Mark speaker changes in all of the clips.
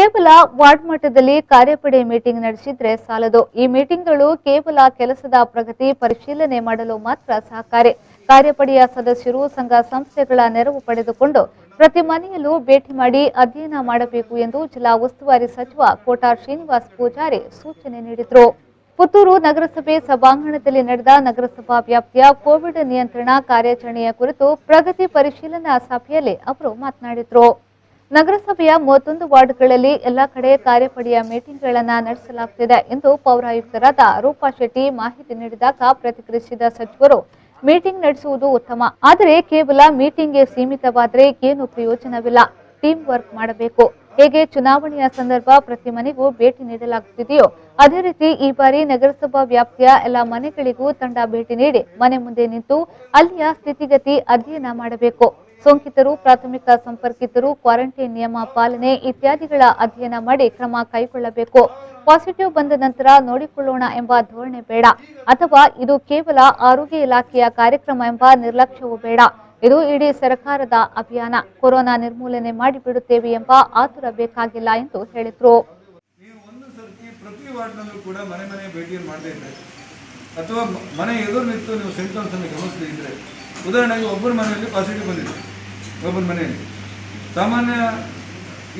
Speaker 1: ಕೇವಲ ವಾರ್ಡ್ ಮಟ್ಟದಲ್ಲಿ ಕಾರ್ಯಪಡೆ ಮೀಟಿಂಗ್ ನಡೆಸಿದ್ರೆ ಸಾಲದು. ಈ ಮೀಟಿಂಗ್ಗಳು ಕೇವಲ ಕೆಲಸದ ಪ್ರಗತಿ ಪರಿಶೀಲನೆ ಮಾಡಲು ಮಾತ್ರ ಸಹಕಾರಿ. ಕಾರ್ಯಪಡೆಯ ಸದಸ್ಯರು ಸಂಘ ಸಂಸ್ಥೆಗಳ ನೆರವು ಪಡೆದುಕೊಂಡು ಪ್ರತಿ ಮನೆಯಲ್ಲೂ ಭೇಟಿ ಮಾಡಿ ಅಧ್ಯಯನ ಮಾಡಬೇಕು ಎಂದು ಜಿಲ್ಲಾ ಉಸ್ತುವಾರಿ ಸಚಿವ ಕೋಟಾ ಶ್ರೀನಿವಾಸ್ ಪೂಜಾರಿ ಸೂಚನೆ ನೀಡಿದರು. ಪುತ್ತೂರು ನಗರಸಭೆ ಸಭಾಂಗಣದಲ್ಲಿ ನಡೆದ ನಗರಸಭಾ ವ್ಯಾಪ್ತಿಯ ಕೋವಿಡ್ ನಿಯಂತ್ರಣ ಕಾರ್ಯಾಚರಣೆಯ ಕುರಿತು ಪ್ರಗತಿ ಪರಿಶೀಲನಾ ಸಭೆಯಲ್ಲಿ ಅವರು ಮಾತನಾಡಿದರು. ನಗರಸಭೆಯ 31 ವಾರ್ಡ್ಗಳಲ್ಲಿ ಎಲ್ಲ ಕಡೆ ಕಾರ್ಯಪಡೆಯ ಮೀಟಿಂಗ್ಗಳನ್ನು ನಡೆಸಲಾಗುತ್ತಿದೆ ಎಂದು ಪೌರಾಯುಕ್ತರಾದ ರೂಪಾ ಶೆಟ್ಟಿ ಮಾಹಿತಿ ನೀಡಿದಾಗ ಪ್ರತಿಕ್ರಿಯಿಸಿದ ಸಚಿವರು, ಮೀಟಿಂಗ್ ನಡೆಸುವುದು ಉತ್ತಮ, ಆದರೆ ಕೇವಲ ಮೀಟಿಂಗ್ಗೆ ಸೀಮಿತವಾದರೆ ಏನು ಪ್ರಯೋಜನವಿಲ್ಲ. ಟೀಮ್ ವರ್ಕ್ ಮಾಡಬೇಕು. ಹೇಗೆ ಚುನಾವಣೆಯ ಸಂದರ್ಭ ಪ್ರತಿ ಮನೆಗೂ ಭೇಟಿ ನೀಡಲಾಗುತ್ತಿದೆಯೋ ಅದೇ ರೀತಿ ಈ ಬಾರಿ ನಗರಸಭಾ ವ್ಯಾಪ್ತಿಯ ಎಲ್ಲ ಮನೆಗಳಿಗೂ ತಂಡ ಭೇಟಿ ನೀಡಿ ಮನೆ ಮುಂದೆ ನಿಂತು ಅಲ್ಲಿಯ ಸ್ಥಿತಿಗತಿ ಅಧ್ಯಯನ ಮಾಡಬೇಕು. ಸೋಂಕಿತರು, ಪ್ರಾಥಮಿಕ ಸಂಪರ್ಕಿತರು, ಕ್ವಾರಂಟೈನ್ ನಿಯಮ ಪಾಲನೆ ಇತ್ಯಾದಿಗಳ ಅಧ್ಯಯನ ಮಾಡಿ ಕ್ರಮ ಕೈಗೊಳ್ಳಬೇಕು. ಪಾಸಿಟಿವ್ ಬಂದ ನಂತರ ನೋಡಿಕೊಳ್ಳೋಣ ಎಂಬ ಧೋರಣೆ ಬೇಡ, ಅಥವಾ ಇದು ಕೇವಲ ಆರೋಗ್ಯ ಇಲಾಖೆಯ ಕಾರ್ಯಕ್ರಮ ಎಂಬ ನಿರ್ಲಕ್ಷ್ಯವೂ ಬೇಡ. ಇದು ಇಡೀ ಸರ್ಕಾರದ ಅಭಿಯಾನ. ಕೊರೋನಾ ನಿರ್ಮೂಲನೆ ಮಾಡಿಬಿಡುತ್ತೇವೆ ಎಂಬ ಆತುರ ಬೇಕಾಗಿಲ್ಲ ಎಂದು ಹೇಳಿದರು.
Speaker 2: ಪ್ರತಿ ವಾರ್ಡ್ನಲ್ಲೂ ಕೂಡ ಮನೆ ಮನೆ ಭೇಟಿಯನ್ನು ಮಾಡದೇ ಇದ್ರೆ ಅಥವಾ ಮನೆ ಎದುರು ನಿಂತು ನೀವು ಸಿಂಟಮ್ಸ್ ಅನ್ನು ಗಮನಿಸದೇ ಇದ್ರೆ, ಉದಾಹರಣೆಗೆ ಒಬ್ಬರ ಮನೆಯಲ್ಲಿ ಪಾಸಿಟಿವ್ ಬಂದಿದೆ, ಒಬ್ಬರ ಮನೆಯಲ್ಲಿ ಸಾಮಾನ್ಯ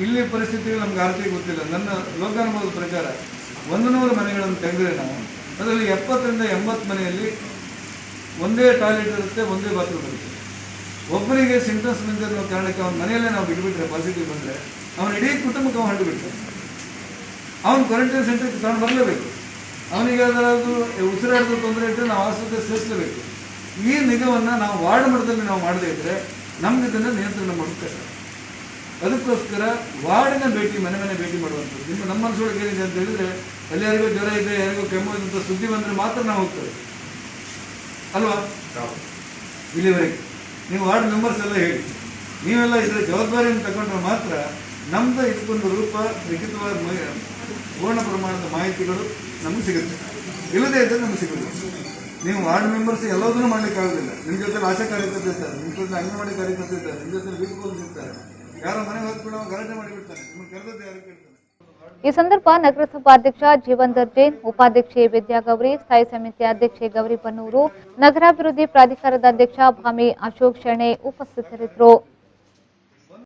Speaker 2: ಇಲ್ಲಿ ಪರಿಸ್ಥಿತಿಗಳು ನಮ್ಗೆ ಆರ್ತಿಗೆ ಗೊತ್ತಿಲ್ಲ. ನನ್ನ ಲೋಕಾನುಭವದ ಪ್ರಕಾರ 100 ಮನೆಗಳನ್ನು ತೆಗೆದರೆ ನಾವು ಅದರಲ್ಲಿ 70ರಿಂದ 80 ಮನೆಯಲ್ಲಿ ಒಂದೇ ಟಾಯ್ಲೆಟ್ ಇರುತ್ತೆ, ಒಂದೇ ಬಾತ್ರೂಮ್ ಇರುತ್ತೆ. ಒಬ್ಬರಿಗೆ ಸಿಂಟಮ್ಸ್ ಬಂದಿರೋ ಕಾರಣಕ್ಕೆ ಅವನ ಮನೆಯಲ್ಲೇ ನಾವು ಬಿಟ್ಬಿಟ್ರೆ ಪಾಸಿಟಿವ್ ಬಂದರೆ ಅವನ ಇಡೀ ಕುಟುಂಬಕ್ಕೆ ಅವನು ಹರಡಿಬಿಡ್ತಾನೆ. ಅವನು ಕ್ವಾರಂಟೈನ್ ಸೆಂಟರ್ಗೆ ತಗೊಂಡು ಬರಲೇಬೇಕು. ಅವನಿಗೆ ಅದರದ್ದು ಉಸಿರಾಟದ ತೊಂದರೆ ಇದ್ದರೆ ನಾವು ಆಸ್ಪತ್ರೆ ಸೇರಿಸಲೇಬೇಕು. ಈ ನಿಗವನ್ನು ನಾವು ವಾರ್ಡ್ ಮಟ್ಟದಲ್ಲಿ ನಾವು ಮಾಡದೇ ಇದ್ದರೆ ನಮ್ಗೆ ಇದನ್ನು ನಿಯಂತ್ರಣ ಮಾಡುತ್ತೆ. ಅದಕ್ಕೋಸ್ಕರ ವಾರ್ಡಿನ ಭೇಟಿ, ಮನೆ ಮನೆ ಭೇಟಿ ಮಾಡುವಂಥದ್ದು. ನಮ್ಮ ಮನಸ್ಸೊಳಗೆ ಏನಿದೆ ಅಂತ ಹೇಳಿದ್ರೆ, ಅಲ್ಲಿ ಯಾರಿಗೂ ಜ್ವರ ಇದೆ, ಯಾರಿಗೂ ಕೆಮ್ಮು ಇದೆ ಅಂತ ಸುದ್ದಿ ಬಂದರೆ ಮಾತ್ರ ನಾವು ಹೋಗ್ತೇವೆ ಅಲ್ವಾ? ಇಲ್ಲಿವರೆಗೆ ನೀವು ವಾರ್ಡ್ ಮೆಂಬರ್ಸ್ ಎಲ್ಲ ಹೇಳಿ, ನೀವೆಲ್ಲ ಇದರ ಜವಾಬ್ದಾರಿಯನ್ನು ತಗೊಂಡ್ರೆ ಮಾತ್ರ ನಮ್ಮದು ಇದಕ್ಕೊಂದು ರೂಪ, ಲಿಖಿತವಾದ ಪೂರ್ಣ ಪ್ರಮಾಣದ ಮಾಹಿತಿಗಳು ನಮಗೆ ಸಿಗುತ್ತೆ. ಇಲ್ಲದೇ ಇದ್ದರೆ ನಮಗೆ ಸಿಗುತ್ತೆ. ನೀವು ವಾರ್ಡ್ ಮೆಂಬರ್ಸ್ ಎಲ್ಲದನ್ನೂ ಮಾಡ್ಲಿಕ್ಕೆ ಆಗೋದಿಲ್ಲ. ನಿಮ್ಮ ಜೊತೆ ಆಶಾ ಕಾರ್ಯಕರ್ತರು ಇರ್ತಾರೆ, ನಿಮ್ಮ ಜೊತೆ ಅಂಗನವಾಡಿ ಕಾರ್ಯಕರ್ತರು ಇರ್ತಾರೆ, ನಿಮ್ಮ ಜೊತೆ ಬೀಟ್ ಪೊಲೀಸ್ ಇರ್ತಾರೆ. ಯಾರೋ ಮನೆಗೆ ಹೋಗ್ಬಿಟ್ಟು ಗಲಾಟೆ ಮಾಡಿಬಿಡ್ತಾರೆ, ನಿಮಗೆ ಕರೆದದ್ದು ಯಾರು ಕೇಳ್ತಾರೆ.
Speaker 1: ಈ ಸಂದರ್ಭ ನಗರಸಭಾಧ್ಯಕ್ಷ ಜೀವಂದರ್ ಜೈನ್, ಉಪಾಧ್ಯಕ್ಷೆ ವಿದ್ಯಾ ಗೌರಿ, ಸ್ಥಾಯಿ ಸಮಿತಿ ಅಧ್ಯಕ್ಷೆ ಗೌರಿ ಬನ್ನೂರು, ನಗರಾಭಿವೃದ್ಧಿ ಪ್ರಾಧಿಕಾರದ ಅಧ್ಯಕ್ಷ ಭಾಮಿ ಅಶೋಕ್ ಶೆಣೆ ಉಪಸ್ಥಿತರಿದ್ದರು.